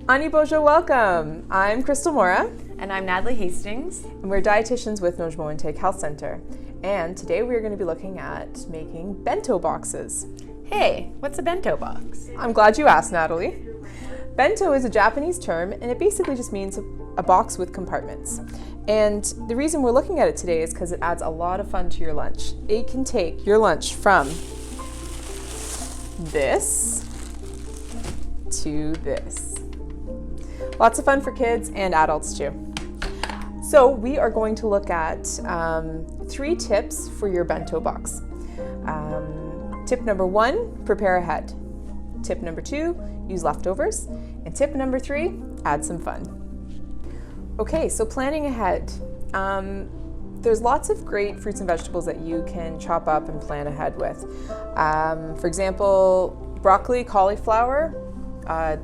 Ani Bojo, welcome. I'm Crystal Mora. And I'm Natalie Hastings. And we're dietitians with Nojmo Intake Health Center. And today we're going to be looking at making bento boxes. Hey, what's a bento box? I'm glad you asked, Natalie. Bento is a Japanese term, and it basically just means a box with compartments. And the reason we're looking at it today is because it adds a lot of fun to your lunch. It can take your lunch from this to this. Lots of fun for kids and adults too. So we are going to look at 3 tips for your bento box. Tip number 1, prepare ahead. Tip number 2, use leftovers. And tip number 3, add some fun. Okay, so planning ahead. There's lots of great fruits and vegetables that you can chop up and plan ahead with. For example, broccoli, cauliflower,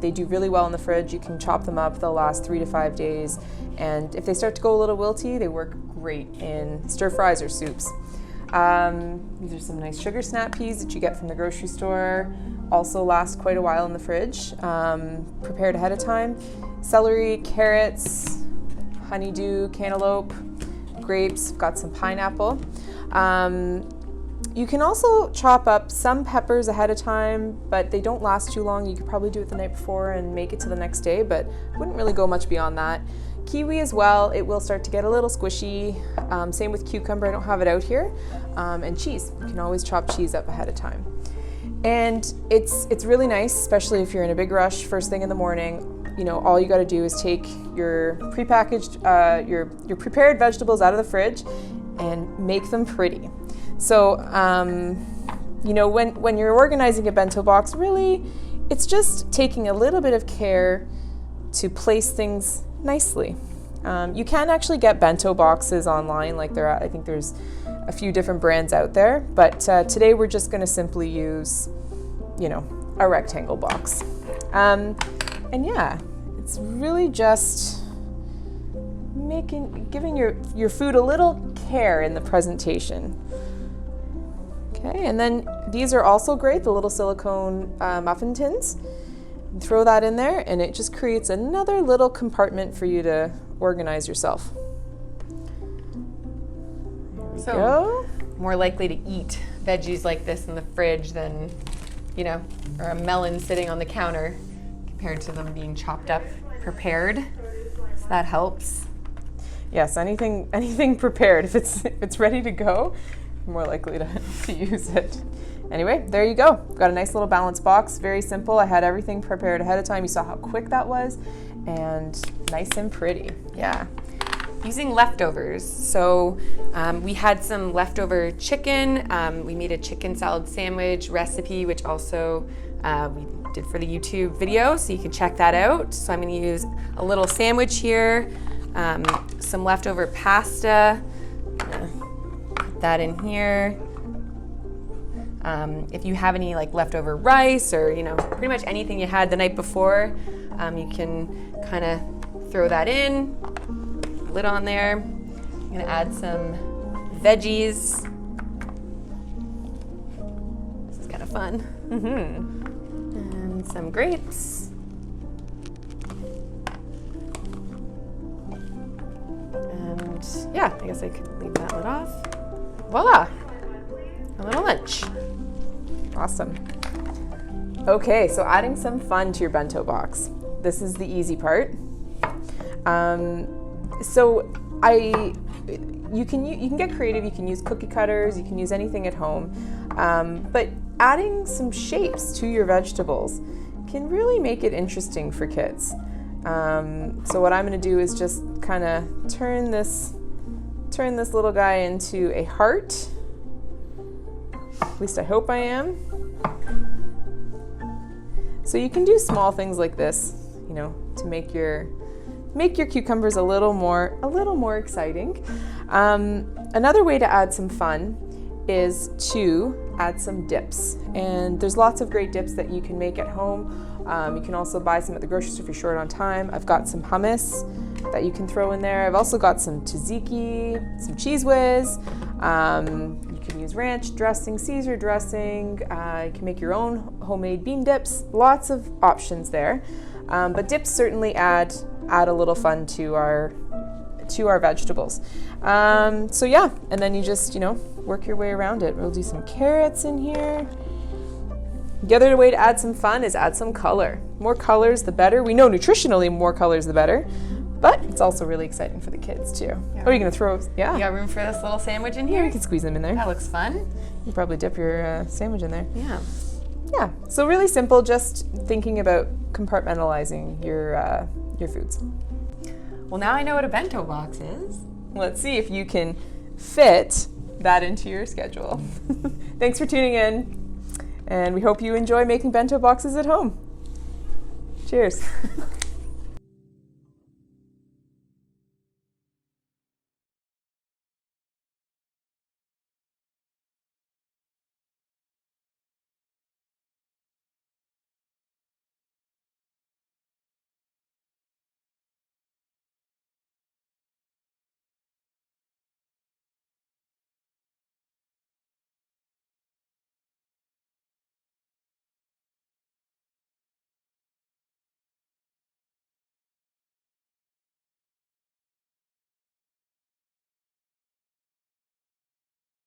they do really well in the fridge. You can chop them up, they'll last 3 to 5 days. And if they start to go a little wilty, they work great in stir fries or soups. These are some nice sugar snap peas that you get from the grocery store. Also last quite a while in the fridge, prepared ahead of time. Celery, carrots, honeydew, cantaloupe, grapes, got some pineapple. You can also chop up some peppers ahead of time, but they don't last too long. You could probably do it the night before and make it to the next day, but wouldn't really go much beyond that. Kiwi as well, it will start to get a little squishy. Same with cucumber, I don't have it out here. And cheese, you can always chop cheese up ahead of time. And it's really nice, especially if you're in a big rush first thing in the morning. You know, all you got to do is take your prepackaged, your prepared vegetables out of the fridge and make them pretty. So, you know, when you're organizing a bento box, really, it's just taking a little bit of care to place things nicely. You can actually get bento boxes online, like I think there's a few different brands out there, but today we're just going to simply use, you know, a rectangle box. And yeah, it's really just giving your food a little care in the presentation. Okay, and then these are also great, the little silicone muffin tins. Throw that in there and it just creates another little compartment for you to organize yourself. There we go. More likely to eat veggies like this in the fridge than, you know, or a melon sitting on the counter compared to them being chopped up, prepared. So that helps. Yes, anything prepared, if it's ready to go, you're more likely to use it. Anyway, there you go. Got a nice little balanced box, very simple. I had everything prepared ahead of time. You saw how quick that was, and nice and pretty. Yeah. Using leftovers. So we had some leftover chicken. We made a chicken salad sandwich recipe, which also we did for the YouTube video, so you can check that out. So I'm going to use a little sandwich here, some leftover pasta. Put that in here. If you have any like leftover rice or, you know, pretty much anything you had the night before, you can kind of throw that in, lid on there. I'm gonna add some veggies. This is kind of fun. And some grapes. And yeah, I guess I could leave that lid off. Voila, a little lunch. Awesome. Okay, so adding some fun to your bento box. This is the easy part. You can get creative. You can use cookie cutters. You can use anything at home. But adding some shapes to your vegetables can really make it interesting for kids. So what I'm going to do is just kind of turn this little guy into a heart. At least I hope I am. So you can do small things like this, you know, to make your cucumbers a little more exciting. Another way to add some fun is to add some dips. And there's lots of great dips that you can make at home. You can also buy some at the grocery store if you're short on time. I've got some hummus that you can throw in there. I've also got some tzatziki, some Cheese Whiz. You can use ranch dressing, Caesar dressing. You can make your own homemade bean dips. Lots of options there. But dips certainly add a little fun to our vegetables. So yeah, and then you just, work your way around it. We'll do some carrots in here. The other way to add some fun is add some color. More colors, the better. We know nutritionally more colors, the better. But it's also really exciting for the kids too. Yeah. Oh, are you gonna throw? Yeah. You got room for this little sandwich in Yeah, here? you can squeeze them in there. That looks fun. You can probably dip your sandwich in there. Yeah. Yeah. So really simple. Just thinking about compartmentalizing your foods. Well, now I know what a bento box is. Let's see if you can fit that into your schedule. Thanks for tuning in, and we hope you enjoy making bento boxes at home. Cheers.